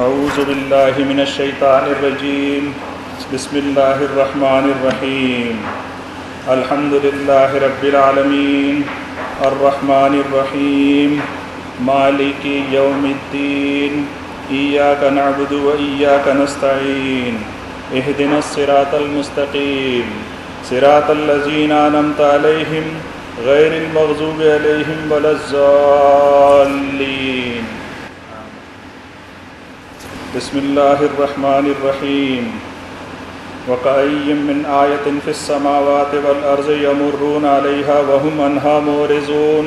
اعوذ باللہ من الشیطان الرجیم بسم اللہ الرحمن الرحیم الحمد للہ رب العالمین الرحمن الرحیم مالک یوم الدین ایاک نعبد و ایاک نستعین اہدنا الصراط المستقیم صراط الذین انعمت علیہم غیر المغضوب علیہم ولا الضالین بسم اللہ الرحمن الرحیم وَكَأَيٍّ مِّنْ آیَةٍ فِي السَّمَاوَاتِ وَالْأَرْضِ يَمُرُّونَ عَلَيْهَا وَهُمْ عَنْهَا مُعْرِضُونَ۔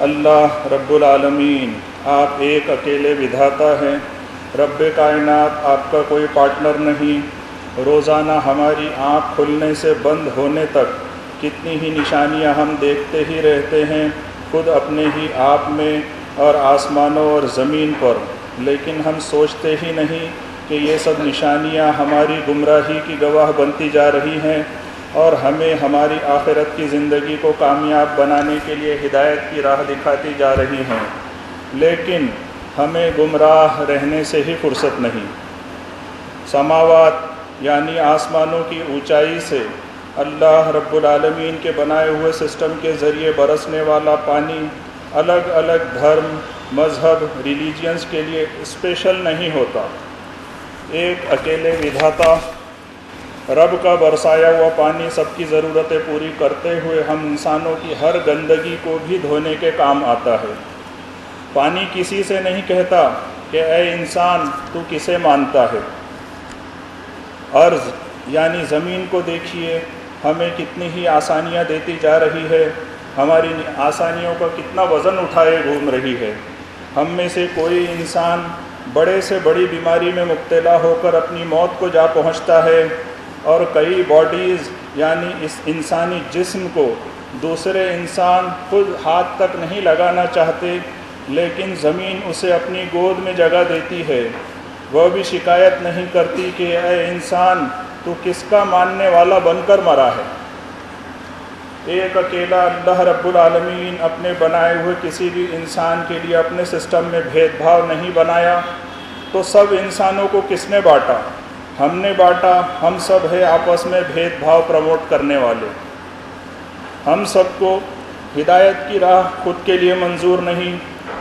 اللہ رب العالمین آپ ایک اکیلے ودھاتا ہیں، رب کائنات آپ کا کوئی پارٹنر نہیں۔ روزانہ ہماری آنکھ کھلنے سے بند ہونے تک کتنی ہی نشانیاں ہم دیکھتے ہی رہتے ہیں، خود اپنے ہی آپ میں اور آسمانوں اور زمین پر، لیکن ہم سوچتے ہی نہیں کہ یہ سب نشانیاں ہماری گمراہی کی گواہ بنتی جا رہی ہیں اور ہمیں ہماری آخرت کی زندگی کو کامیاب بنانے کے لیے ہدایت کی راہ دکھاتی جا رہی ہیں، لیکن ہمیں گمراہ رہنے سے ہی فرصت نہیں۔ سماوات یعنی آسمانوں کی اونچائی سے اللہ رب العالمین کے بنائے ہوئے سسٹم کے ذریعے برسنے والا پانی الگ الگ دھرم، مذہب، ریلیجنز کے لیے اسپیشل نہیں ہوتا۔ ایک اکیلے ودھاتا رب کا برسایا ہوا پانی سب کی ضرورتیں پوری کرتے ہوئے ہم انسانوں کی ہر گندگی کو بھی دھونے کے کام آتا ہے۔ پانی کسی سے نہیں کہتا کہ اے انسان تو کسے مانتا ہے۔ ارض یعنی زمین کو دیکھیے، ہمیں کتنی ہی آسانیاں دیتی جا رہی ہے، ہماری آسانیوں کا کتنا وزن اٹھائے گھوم رہی ہے۔ ہم میں سے کوئی انسان بڑے سے بڑی بیماری میں مبتلا ہو کر اپنی موت کو جا پہنچتا ہے، اور کئی باڈیز یعنی اس انسانی جسم کو دوسرے انسان خود ہاتھ تک نہیں لگانا چاہتے، لیکن زمین اسے اپنی گود میں جگہ دیتی ہے۔ وہ بھی شکایت نہیں کرتی کہ اے انسان تو کس کا ماننے والا بن کر مرا ہے۔ ایک اکیلا اللہ رب العالمین اپنے بنائے ہوئے کسی بھی انسان کے لیے اپنے سسٹم میں بھید بھاؤ نہیں بنایا، تو سب انسانوں کو کس نے بانٹا؟ ہم نے بانٹا۔ ہم سب ہے آپس میں بھید بھاؤ پروموٹ کرنے والے۔ ہم سب کو ہدایت کی راہ خود کے لیے منظور نہیں،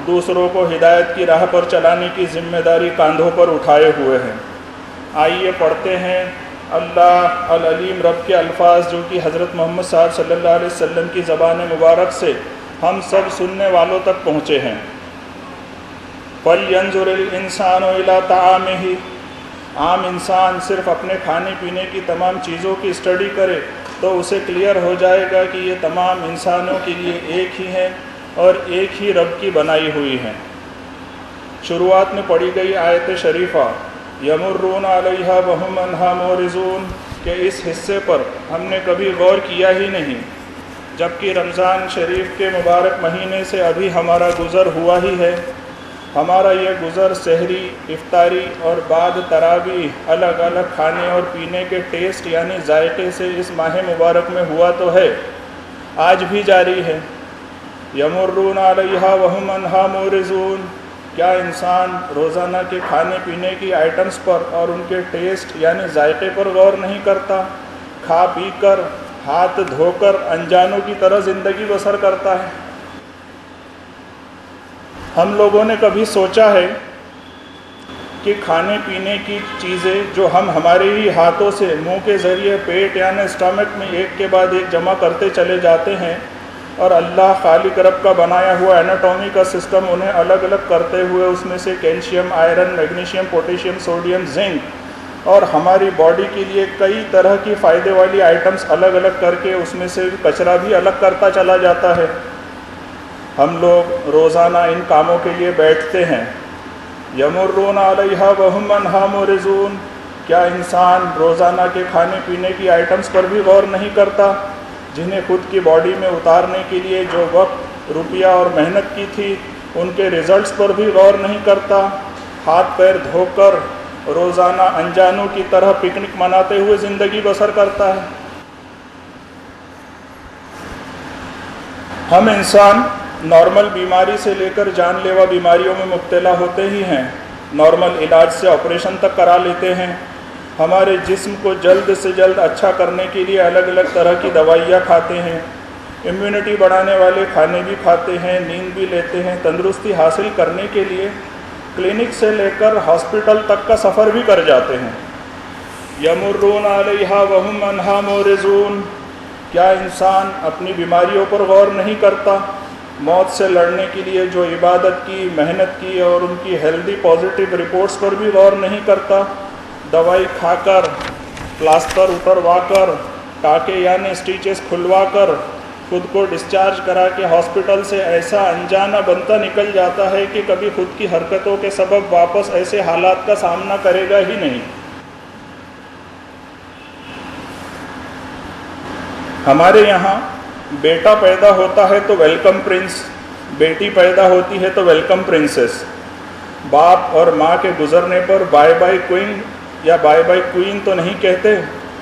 دوسروں کو ہدایت کی راہ پر چلانے کی ذمہ داری کاندھوں پر اٹھائے ہوئے ہیں۔ آئیے پڑھتے ہیں اللہ العلیم رب کے الفاظ جو کہ حضرت محمد صاحب صلی اللہ علیہ وسلم کی زبان مبارک سے ہم سب سننے والوں تک پہنچے ہیں۔ فَلْيَنْظُرِ الْإِنسَانُ إِلَىٰ طَعَامِهِ۔ عام انسان صرف اپنے کھانے پینے کی تمام چیزوں کی اسٹڈی کرے تو اسے کلیئر ہو جائے گا کہ یہ تمام انسانوں کے لیے ایک ہی ہیں اور ایک ہی رب کی بنائی ہوئی ہیں۔ شروعات میں پڑھی گئی آیت شریفہ یمرون علیہا وہم عنہا معرضون کہ اس حصے پر ہم نے کبھی غور کیا ہی نہیں، جبکہ رمضان شریف کے مبارک مہینے سے ابھی ہمارا گزر ہوا ہی ہے۔ ہمارا یہ گزر سحری، افطاری اور بعد تراویح الگ الگ کھانے اور پینے کے ٹیسٹ یعنی ذائقے سے اس ماہ مبارک میں ہوا تو ہے، آج بھی جاری ہے۔ یمرون علیہا وہم عنہا معرضون، کیا انسان روزانہ کے کھانے پینے کی آئٹمز پر اور ان کے ٹیسٹ یعنی ذائقے پر غور نہیں کرتا؟ کھا پی کر، ہاتھ دھو کر انجانوں کی طرح زندگی بسر کرتا ہے۔ ہم لوگوں نے کبھی سوچا ہے کہ کھانے پینے کی چیزیں جو ہم ہمارے ہی ہاتھوں سے منہ کے ذریعے پیٹ یعنی اسٹمک میں ایک کے بعد ایک جمع کرتے چلے جاتے ہیں، اور اللہ خالق رب کا بنایا ہوا ایناٹومی کا سسٹم انہیں الگ الگ کرتے ہوئے اس میں سے calcium, iron, magnesium, potassium, sodium, zinc اور ہماری باڈی کے لیے کئی طرح کی فائدے والی آئٹمز الگ الگ کر کے اس میں سے کچرا بھی الگ کرتا چلا جاتا ہے۔ ہم لوگ روزانہ ان کاموں کے لیے بیٹھتے ہیں۔ یمرون علیہا وہم عنہا معرضون، کیا انسان روزانہ کے کھانے پینے کی آئٹمز پر بھی غور نہیں کرتا، جنہیں خود کی باڈی میں اتارنے کے لیے جو وقت، روپیہ اور محنت کی تھی ان کے ریزلٹس پر بھی غور نہیں کرتا، ہاتھ پیر دھو کر روزانہ انجانوں کی طرح پکنک مناتے ہوئے زندگی بسر کرتا ہے۔ ہم انسان نارمل بیماری سے لے کر جان لیوا بیماریوں میں مبتلا ہوتے ہی ہیں، نارمل علاج سے آپریشن تک کرا لیتے ہیں، ہمارے جسم کو جلد سے جلد اچھا کرنے کے لیے الگ الگ طرح کی دوائیاں کھاتے ہیں، امیونٹی بڑھانے والے کھانے بھی کھاتے ہیں، نیند بھی لیتے ہیں، تندرستی حاصل کرنے کے لیے کلینک سے لے کر ہاسپٹل تک کا سفر بھی کر جاتے ہیں۔ یمرون علیہا وہم عنہا معرضون، کیا انسان اپنی بیماریوں پر غور نہیں کرتا؟ موت سے لڑنے کے لیے جو عبادت کی، محنت کی اور ان کی ہیلدی پازیٹیو رپورٹس پر بھی غور نہیں کرتا؟ دوائی کھا کر، پلاسٹر اتروا کر، ٹاکے یعنی اسٹیچز کھلوا کر خود کو ڈسچارج کرا کے ہاسپٹل سے ایسا انجانا بنتا نکل جاتا ہے کہ کبھی خود کی حرکتوں کے سبب واپس ایسے حالات کا سامنا کرے گا ہی نہیں۔ ہمارے یہاں بیٹا پیدا ہوتا ہے تو ویلکم پرنس، بیٹی پیدا ہوتی ہے تو ویلکم پرنسس۔ باپ اور ماں کے گزرنے پر بائے بائے کوئن یا بائے بائے کوئین تو نہیں کہتے،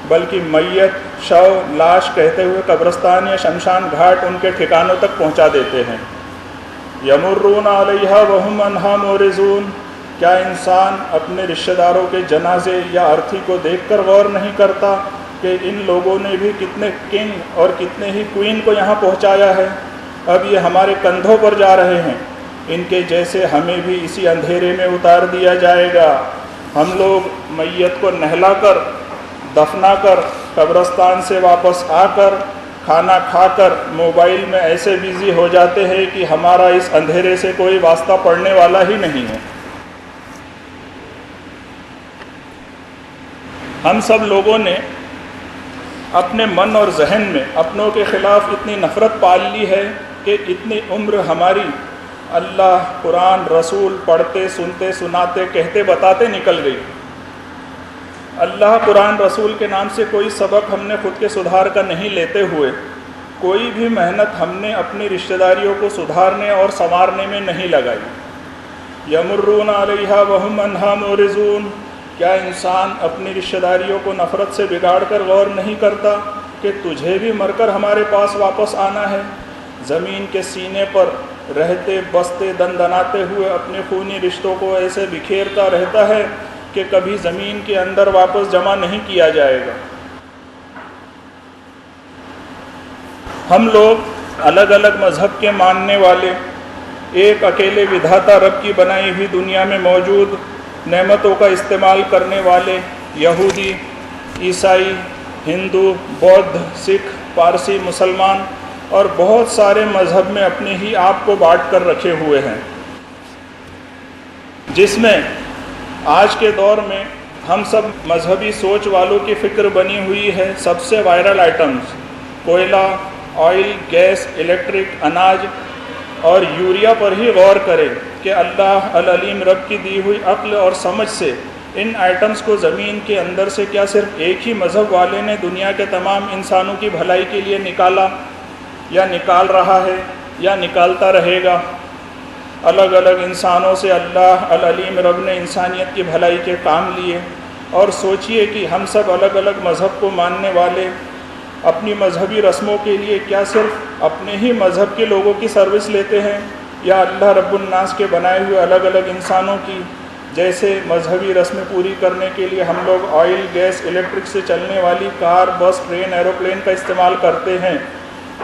بلکہ میت، شو، لاش کہتے ہوئے قبرستان یا شمشان گھاٹ ان کے ٹھکانوں تک پہنچا دیتے ہیں۔ یمرون علیہا وہم عنہا معرضون، کیا انسان اپنے رشتہ داروں کے جنازے یا ارتھی کو دیکھ کر غور نہیں کرتا کہ ان لوگوں نے بھی کتنے کنگ اور کتنے ہی کوئین کو یہاں پہنچایا ہے، اب یہ ہمارے کندھوں پر جا رہے ہیں، ان کے جیسے ہمیں بھی اسی اندھیرے میں اتار دیا جائے گا۔ ہم لوگ میت کو نہلا کر، دفنا کر، قبرستان سے واپس آ کر، کھانا کھا کر موبائل میں ایسے بیزی ہو جاتے ہیں کہ ہمارا اس اندھیرے سے کوئی واسطہ پڑنے والا ہی نہیں ہے۔ ہم سب لوگوں نے اپنے من اور ذہن میں اپنوں کے خلاف اتنی نفرت پال لی ہے کہ اتنی عمر ہماری اللہ، قرآن، رسول پڑھتے، سنتے، سناتے، کہتے، بتاتے نکل گئی۔ اللہ، قرآن، رسول کے نام سے کوئی سبق ہم نے خود کے سدھار کا نہیں لیتے ہوئے، کوئی بھی محنت ہم نے اپنی رشتہ داریوں کو سدھارنے اور سنوارنے میں نہیں لگائی۔ یمرون علیہا وہم عنہا معرضون، کیا انسان اپنی رشتہ داریوں کو نفرت سے بگاڑ کر غور نہیں کرتا کہ تجھے بھی مر کر ہمارے پاس واپس آنا ہے؟ زمین کے سینے پر رہتے بستے دندناتے ہوئے اپنے خونی رشتوں کو ایسے بکھیرتا رہتا ہے کہ کبھی زمین کے اندر واپس جمع نہیں کیا جائے گا۔ ہم لوگ الگ الگ مذہب کے ماننے والے، ایک اکیلے ودھاتا رب کی بنائی ہوئی دنیا میں موجود نعمتوں کا استعمال کرنے والے یہودی، عیسائی، ہندو، بودھ، سکھ، پارسی، مسلمان اور بہت سارے مذہب میں اپنے ہی آپ کو بانٹ کر رکھے ہوئے ہیں، جس میں آج کے دور میں ہم سب مذہبی سوچ والوں کی فکر بنی ہوئی ہے سب سے وائرل آئٹمز کوئلہ، آئل، گیس، الیکٹرک، اناج اور یوریا پر ہی غور کرے کہ اللہ العلیم رب کی دی ہوئی عقل اور سمجھ سے ان آئٹمز کو زمین کے اندر سے کیا صرف ایک ہی مذہب والے نے دنیا کے تمام انسانوں کی بھلائی کے لیے نکالا یا نکال رہا ہے یا نکالتا رہے گا؟ الگ الگ انسانوں سے اللہ العلیم رب نے انسانیت کی بھلائی کے کام لیے، اور سوچئے کہ ہم سب الگ الگ مذہب کو ماننے والے اپنی مذہبی رسموں کے لیے کیا صرف اپنے ہی مذہب کے لوگوں کی سروس لیتے ہیں، یا اللہ رب الناس کے بنائے ہوئے الگ الگ انسانوں کی؟ جیسے مذہبی رسمیں پوری کرنے کے لیے ہم لوگ آئل، گیس، الیکٹرک سے چلنے والی کار، بس، ٹرین، ایروپلین کا استعمال کرتے ہیں،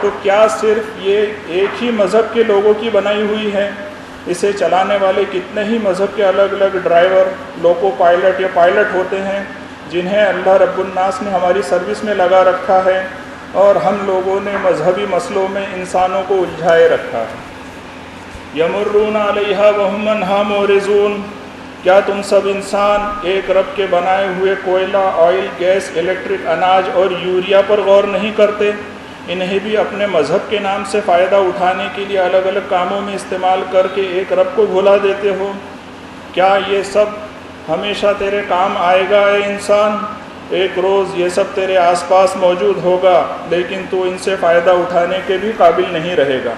تو کیا صرف یہ ایک ہی مذہب کے لوگوں کی بنائی ہوئی ہے؟ اسے چلانے والے کتنے ہی مذہب کے الگ الگ ڈرائیور، لوکو پائلٹ یا پائلٹ ہوتے ہیں جنہیں اللہ رب الناس نے ہماری سروس میں لگا رکھا ہے، اور ہم لوگوں نے مذہبی مسئلوں میں انسانوں کو الجھائے رکھا ہے۔ یمرون علیہا وہم عنہا معرضون، کیا تم سب انسان ایک رب کے بنائے ہوئے کوئلہ، آئل، گیس، الیکٹرک، اناج اور یوریا پر غور نہیں کرتے؟ انہیں بھی اپنے مذہب کے نام سے فائدہ اٹھانے کے لیے الگ الگ کاموں میں استعمال کر کے ایک رب کو بھلا دیتے ہو؟ کیا یہ سب ہمیشہ تیرے کام آئے گا اے انسان؟ ایک روز یہ سب تیرے آس پاس موجود ہوگا، لیکن تو ان سے فائدہ اٹھانے کے بھی قابل نہیں رہے گا۔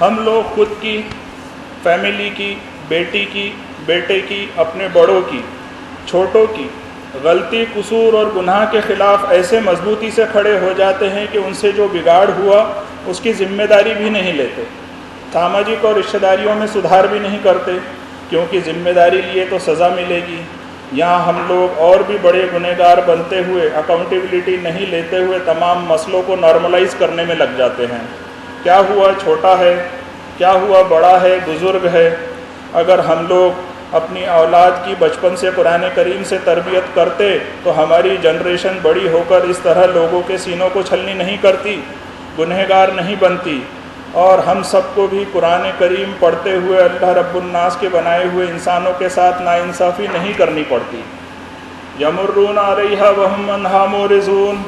ہم لوگ خود کی، فیملی کی، بیٹی کی، بیٹے کی، اپنے بڑوں کی، چھوٹوں کی غلطی، قصور اور گناہ کے خلاف ایسے مضبوطی سے کھڑے ہو جاتے ہیں کہ ان سے جو بگاڑ ہوا اس کی ذمہ داری بھی نہیں لیتے۔ ساماجک اور رشتہ داریوں میں سدھار بھی نہیں کرتے، کیونکہ ذمہ داری لیے تو سزا ملے گی۔ یہاں ہم لوگ اور بھی بڑے گنہگار بنتے ہوئے اکاؤنٹیبلٹی نہیں لیتے ہوئے تمام مسئلوں کو نارملائز کرنے میں لگ جاتے ہیں۔ کیا ہوا چھوٹا ہے، کیا ہوا بڑا ہے، بزرگ ہے۔ اگر ہم لوگ اپنی اولاد کی بچپن سے قرآن کریم سے تربیت کرتے تو ہماری جنریشن بڑی ہو کر اس طرح لوگوں کے سینوں کو چھلنی نہیں کرتی، گنہگار نہیں بنتی، اور ہم سب کو بھی قرآن کریم پڑھتے ہوئے اللہ رب الناس کے بنائے ہوئے انسانوں کے ساتھ ناانصافی نہیں کرنی پڑتی۔ یمرون علیہا وہم عنہا معرضون،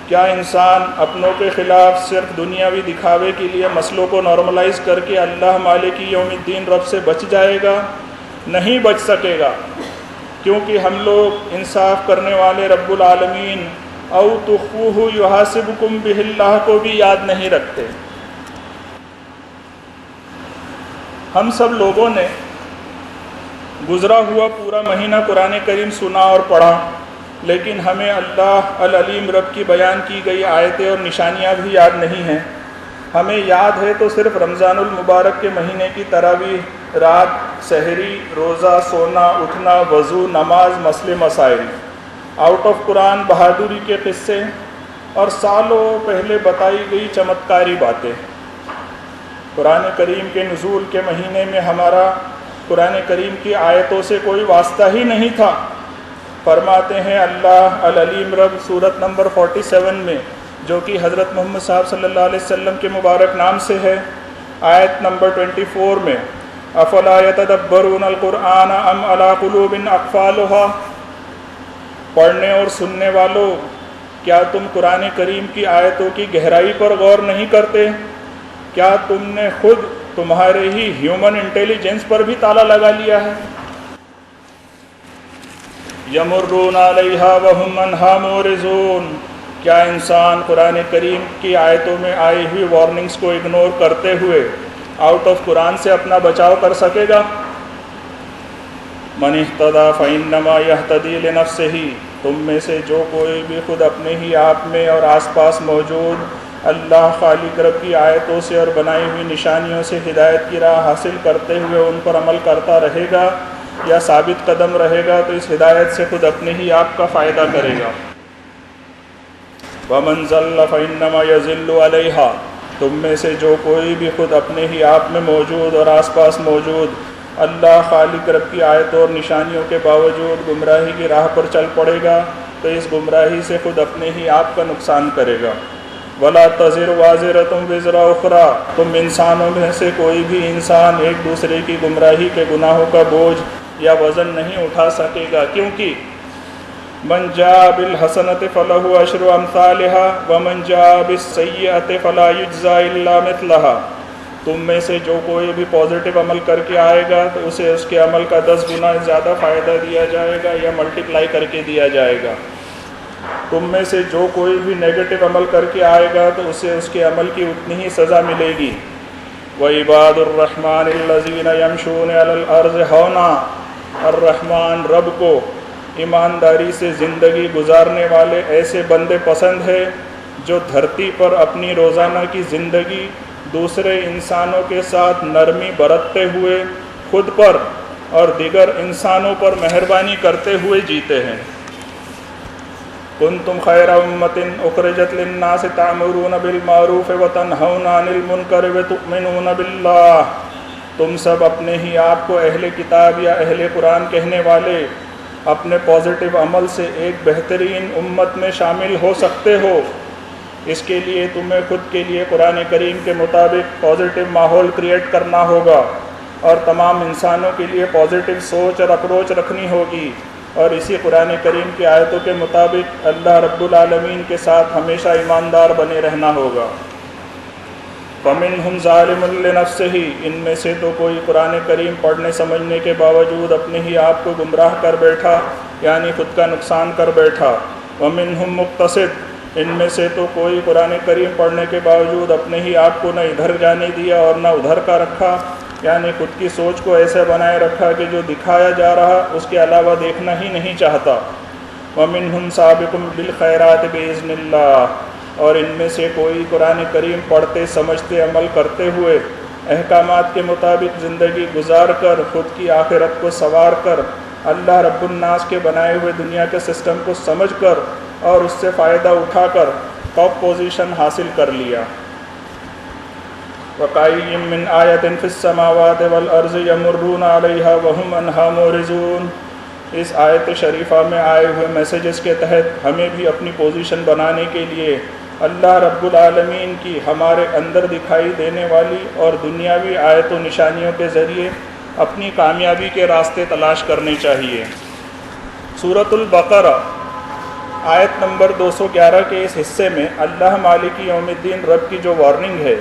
کیا انسان اپنوں کے خلاف صرف دنیاوی دکھاوے کے لیے مسئلوں کو نارملائز کر کے اللہ مالک یوم الدین رب سے بچ جائے گا؟ نہیں بچ سکے گا، کیونکہ ہم لوگ انصاف کرنے والے رب العالمین او تخفوہ یحاسبکم بہ اللہ کو بھی یاد نہیں رکھتے۔ ہم سب لوگوں نے گزرا ہوا پورا مہینہ قرآن کریم سنا اور پڑھا، لیکن ہمیں اللہ العلیم رب کی بیان کی گئی آیتیں اور نشانیاں بھی یاد نہیں ہیں۔ ہمیں یاد ہے تو صرف رمضان المبارک کے مہینے کی تراویح، رات، سحری، روزہ، سونا، اٹھنا، وضو، نماز، مسئلے مسائل، آؤٹ آف قرآن بہادری کے قصے اور سالوں پہلے بتائی گئی چمتکاری باتیں۔ قرآن کریم کے نزول کے مہینے میں ہمارا قرآن کریم کی آیتوں سے کوئی واسطہ ہی نہیں تھا۔ فرماتے ہیں اللہ العلیم رب سورت نمبر 47 میں، جو کہ حضرت محمد صاحب صلی اللہ علیہ وسلم کے مبارک نام سے ہے، آیت نمبر 24 میں، افلا یتدبرون القرآن ام علی قلوب اقفالها، پڑھنے اور سننے والوں، کیا تم قرآن کریم کی آیتوں کی گہرائی پر غور نہیں کرتے؟ کیا تم نے خود تمہارے ہی ہیومن انٹیلیجنس پر بھی تالا لگا لیا ہے؟ یمرون علیہا وہم عنہا معرضون، کیا انسان قرآن کریم کی آیتوں میں آئی ہوئی وارننگز کو اگنور کرتے ہوئے آؤٹ آف قرآن سے اپنا بچاؤ کر سکے گا؟ من اہتدی فانما یہتدی لنفسہ، تم میں سے جو کوئی بھی خود اپنے ہی آپ میں اور آس پاس موجود اللہ خالق رب کی آیتوں سے اور بنائی ہوئی نشانیوں سے ہدایت کی راہ حاصل کرتے ہوئے ان پر عمل کرتا رہے گا یا ثابت قدم رہے گا تو اس ہدایت سے خود اپنے ہی آپ کا فائدہ کرے گا۔ وَمَنْ ضَلَّ فَإِنَّمَا يَضِلُّ عَلَيْهَا، تم میں سے جو کوئی بھی خود اپنے ہی آپ میں موجود اور آس پاس موجود اللہ خالق رب کی آیتوں اور نشانیوں کے باوجود گمراہی کی راہ پر چل پڑے گا تو اس گمراہی سے خود اپنے ہی آپ کا نقصان کرے گا۔ وَلَا تَزِرُ وَازِرَةٌ وِزْرَ أُخْرَىٰ، تم انسانوں میں سے کوئی بھی انسان ایک دوسرے کی گمراہی کے گناہوں کا بوجھ یا وزن نہیں اٹھا سکے گا، کیونکہ من جاء بالحسنۃ فلہ عشر امثالها ومن جاء بالسیئۃ فلا یجزی الا مثلها، تم میں سے جو کوئی بھی پازیٹیو عمل کر کے آئے گا تو اسے اس کے عمل کا 10 گنا زیادہ فائدہ دیا جائے گا یا ملٹیپلائی کر کے دیا جائے گا۔ تم میں سے جو کوئی بھی نیگیٹو عمل کر کے آئے گا تو اسے اس کے عمل کی اتنی ہی سزا ملے گی۔ وَعِبَادُ الرَّحْمَٰنِ الَّذِينَ يَمْشُونَ عَلَى الْأَرْضِ هَوْنًا، الرحمن رب کو ایمانداری سے زندگی گزارنے والے ایسے بندے پسند ہے جو دھرتی پر اپنی روزانہ کی زندگی دوسرے انسانوں کے ساتھ نرمی برتتے ہوئے خود پر اور دیگر انسانوں پر مہربانی کرتے ہوئے جیتے ہیں۔ کنتم خیر امۃ اخرجت للناس تأمرون بالمعروف وتنہون عن المنکر وتؤمنون باللہ، تم سب اپنے ہی آپ کو اہل کتاب یا اہل قرآن کہنے والے اپنے پازیٹیو عمل سے ایک بہترین امت میں شامل ہو سکتے ہو۔ اس کے لیے تمہیں خود کے لیے قرآن کریم کے مطابق پازیٹیو ماحول کریٹ کرنا ہوگا اور تمام انسانوں کے لیے پازیٹیو سوچ اور اپروچ رکھنی ہوگی، اور اسی قرآن کریم کی آیتوں کے مطابق اللہ رب العالمین کے ساتھ ہمیشہ ایماندار بنے رہنا ہوگا۔ فَمِنْهُمْ ظَالِمٌ لِنَفْسِهِ، ان میں سے تو کوئی قرآن کریم پڑھنے سمجھنے کے باوجود اپنے ہی آپ کو گمراہ کر بیٹھا، یعنی خود کا نقصان کر بیٹھا۔ وَمِنْهُمْ مُقْتَصِدٌ، ان میں سے تو کوئی قرآن کریم پڑھنے کے باوجود اپنے ہی آپ کو نہ ادھر جانے دیا اور نہ ادھر کا رکھا، یعنی خود کی سوچ کو ایسے بنائے رکھا کہ جو دکھایا جا رہا اس کے علاوہ دیکھنا ہی نہیں چاہتا۔ وَمِنْهُمْ سَابِقٌ بِالْخَيْرَاتِ بِإِذْنِ اللَّهِ، اور ان میں سے کوئی قرآن کریم پڑھتے سمجھتے عمل کرتے ہوئے احکامات کے مطابق زندگی گزار کر خود کی آخرت کو سنوار کر اللہ رب الناس کے بنائے ہوئے دنیا کے سسٹم کو سمجھ کر اور اس سے فائدہ اٹھا کر ٹاپ پوزیشن حاصل کر لیا۔ وَقَأَيٍّ مِّنْ آیَةٍ فِي السَّمَاوَاتِ وَالْأَرْضِ يَمُرُّونَ عَلَيْهَا وَهُمْ عَنْهَا مُعْرِضُونَ۔ اس آیت شریفہ میں آئے ہوئے میسیجز کے تحت ہمیں بھی اپنی پوزیشن بنانے کے لیے اللہ رب العالمین کی ہمارے اندر دکھائی دینے والی اور دنیاوی آیت و نشانیوں کے ذریعے اپنی کامیابی کے راستے تلاش کرنے چاہیے۔ سورۃ البقرہ آیت نمبر 211 کے اس حصے میں اللہ مالک یوم الدین رب کی جو وارننگ ہے،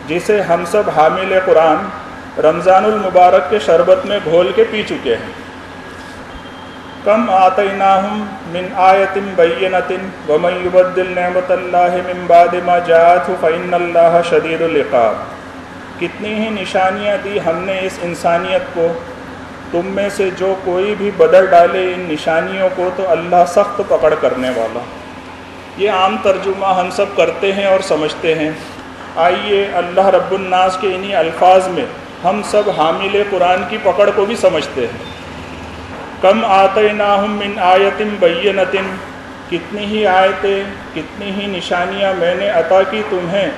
جسے ہم سب حامل قرآن رمضان المبارک کے شربت میں گھول کے پی چکے ہیں۔ کم آتیناہم من آیۃ بینۃ ومن یبدل نعمت اللہ من بعد ما جاءتہ فإن اللہ شدید العقاب۔ کتنی ہی نشانیاں دی ہم نے اس انسانیت کو، تم میں سے جو کوئی بھی بدل ڈالے ان نشانیوں کو تو اللہ سخت پکڑ کرنے والا۔ یہ عام ترجمہ ہم سب کرتے ہیں اور سمجھتے ہیں۔ آئیے اللہ رب الناس کے انہی الفاظ میں ہم سب حامل قرآن کی پکڑ کو بھی سمجھتے ہیں۔ کم آتیناہم من آیۃ بینۃ، کتنی ہی آیتیں، کتنی ہی نشانیاں میں نے عطا کی تمہیں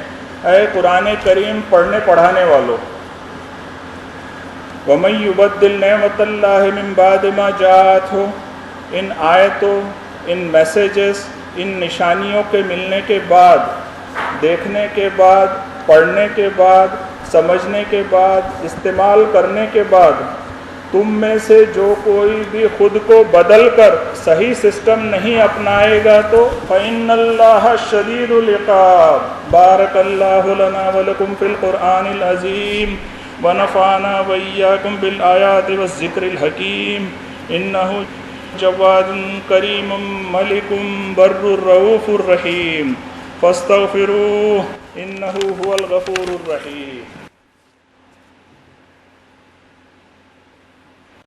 اے قرآن کریم پڑھنے پڑھانے والوں۔ وَمَن يُبَدِّلْ نِعْمَتَ اللَّهِ مِن بَعْدِ مَا جَاءَتْهُ، ان آیتوں، ان میسیجز، ان نشانیوں کے ملنے کے بعد، دیکھنے کے بعد، پڑھنے کے بعد، سمجھنے کے بعد، استعمال کرنے کے بعد، تم میں سے جو کوئی بھی خود کو بدل کر صحیح سسٹم نہیں اپنائے گا تو فَإِنَّ اللَّهَ شَدِيدُ الْعِقَابِ۔ بارک اللہ لنا ولکم فی القرآن العظیم ونفعنا وإیاکم بالآیات والذکر الحکیم انہ جواد کریم ملک بر الرؤوف الرحیم فاستغفروہ انہ هو الغفور الرحیم۔